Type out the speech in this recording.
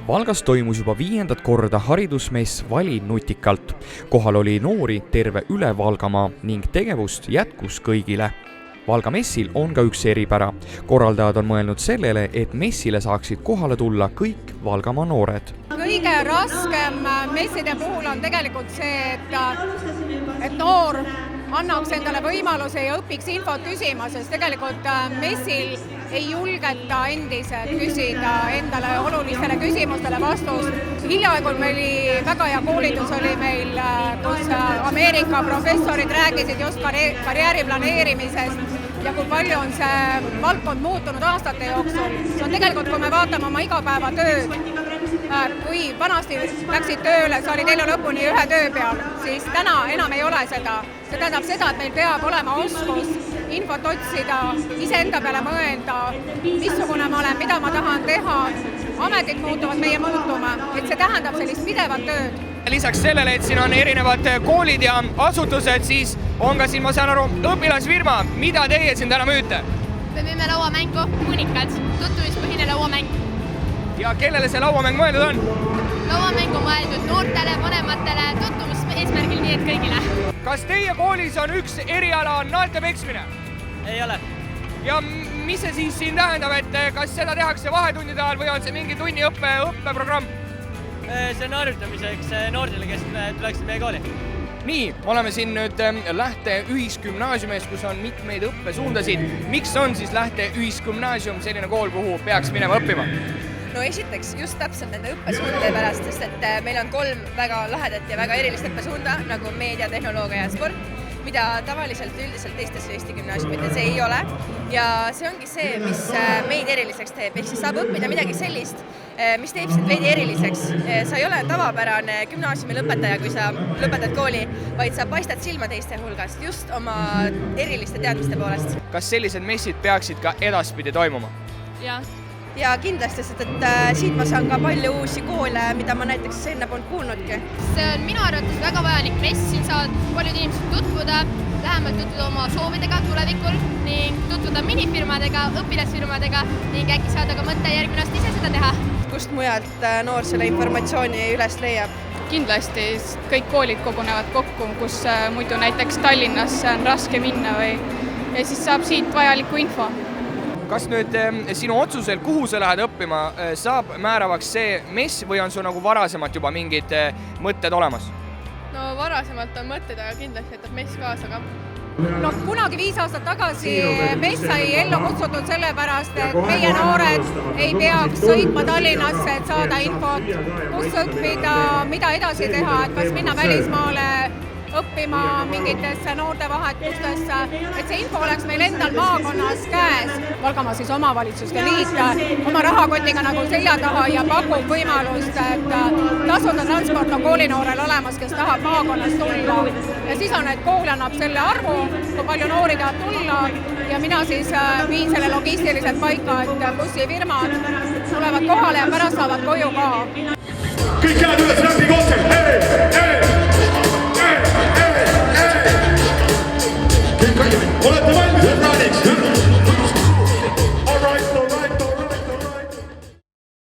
Valgas toimus juba 5. korda haridusmess Vali nutikalt. Kohal oli noori terve üle Valgamaa ning tegevust jätkus kõigile. Valga messil on ka üks eripära. Korraldajad on mõelnud sellele, et messile saaksid kohale tulla kõik Valgamaa noored. Kõige raskem messide puhul on tegelikult see, et noor annaks endale võimaluse ja õpiks infot küsima, sest tegelikult messil ei julgeta endiselt küsida endale olulistele küsimustele vastust. Hiljaaegu oli väga hea koolitus oli meil, kus Ameerika professorid rääkisid just karjääri planeerimisest ja kui palju on see valdkond muutunud aastate jooksul. See on tegelikult, kui me vaatame oma igapäevatööd, kui vanasti läksid tööle, sa olid elu lõpuni ühe töö peal, siis täna enam ei ole seda. See tähendab seda, et meil peab olema oskus infot otsida, iseenda peale mõelda, missugune ma olen, mida ma tahan teha. Ametid muutuvad, meie muutume, et see tähendab sellist pidevat tööd. Lisaks sellele, et siin on erinevad koolid ja asutused, siis on ka siin, ma saan aru, õpilasfirma. Mida teie siin täna müüte? Me müüme lauamängu, unikad, tutvumispõhine lauamäng. Ja kellele see lauamäng mõeldud on? Lauamäng on mõeldud noortele, vanematele, tutvumiseesmärgil nii et kõigile. Kas teie koolis on üks eriala naelte peksmine? Ei ole. Ja mis see siis siin tähendab, et kas seda tehakse vahetundide ajal või on see mingi tunni õppeprogramm? See on harjutamiseks noortele, kes tuleksid meie kooli. Nii, oleme siin nüüd Lähte ühisgümnaasiumis, kus on mitmeid õppesuundasid. Miks on siis Lähte ühisgümnaasium selline kool, kuhu peaks minema õppima? No esiteks just täpselt nende õppesuundade pärast, sest et meil on 3 väga lahedat ja väga erilist õppesuunda, nagu meedia, tehnoloogia ja sport, mida tavaliselt üldiselt teistes Eesti gümnaasiumites ei ole. Ja see ongi see, mis meid eriliseks teeb. Ehk siis saab õppida midagi sellist, mis teeb sind veidi eriliseks. Sa ei ole tavapärane gümnaasiumi lõpetaja, kui sa lõpetad kooli, vaid sa paistad silma teiste hulgast just oma eriliste teadmiste poolest. Kas sellised messid peaksid ka edaspidi toimuma? Ja kindlasti, sest et siit ma saan ka palju uusi koole, mida ma näiteks enne polnud kuulnudki. See on minu arvates väga vajalik mess, siin saavad paljud inimesed tutvuda, lähemalt tutvuda oma soovidega tulevikul ning tutvuda minifirmadega, õpilasfirmadega ning äkki saada ka mõtte järgmine aasta ise seda teha. Kust mujalt noor selle informatsiooni üles leiab? Kindlasti kõik koolid kogunevad kokku, kus muidu näiteks Tallinnasse on raske minna ja siis saab siit vajaliku info. Kas nüüd sinu otsusel, kuhu sa lähed õppima, saab määravaks see mess või on sul nagu varasemalt juba mingid mõtted olemas? No varasemalt on mõtted, aga kindlasti jätab mess kaasa ka. No, kunagi 5 aastat tagasi mess sai ellu kutsutud sellepärast, et meie noored ei peaks sõitma Tallinnasse, et saada infot, kus õppida, mida edasi teha, et kas minna välismaale õppima mingitesse noortevahetustesse, et see info oleks meil endal maakonnas käes. Valgamaa siis omavalitsuste liit oma rahakotiga nagu selja taha ja pakub võimalust, et tasuta transport on koolinoorel olemas, kes tahab maakonnas tulla. Ja siis on, et kool annab selle arvu, kui palju noori tahab tulla ja mina siis viin selle logistiliselt paika, et bussifirmad tulevad kohale ja pärast saavad koju ka. Kõik käed üles,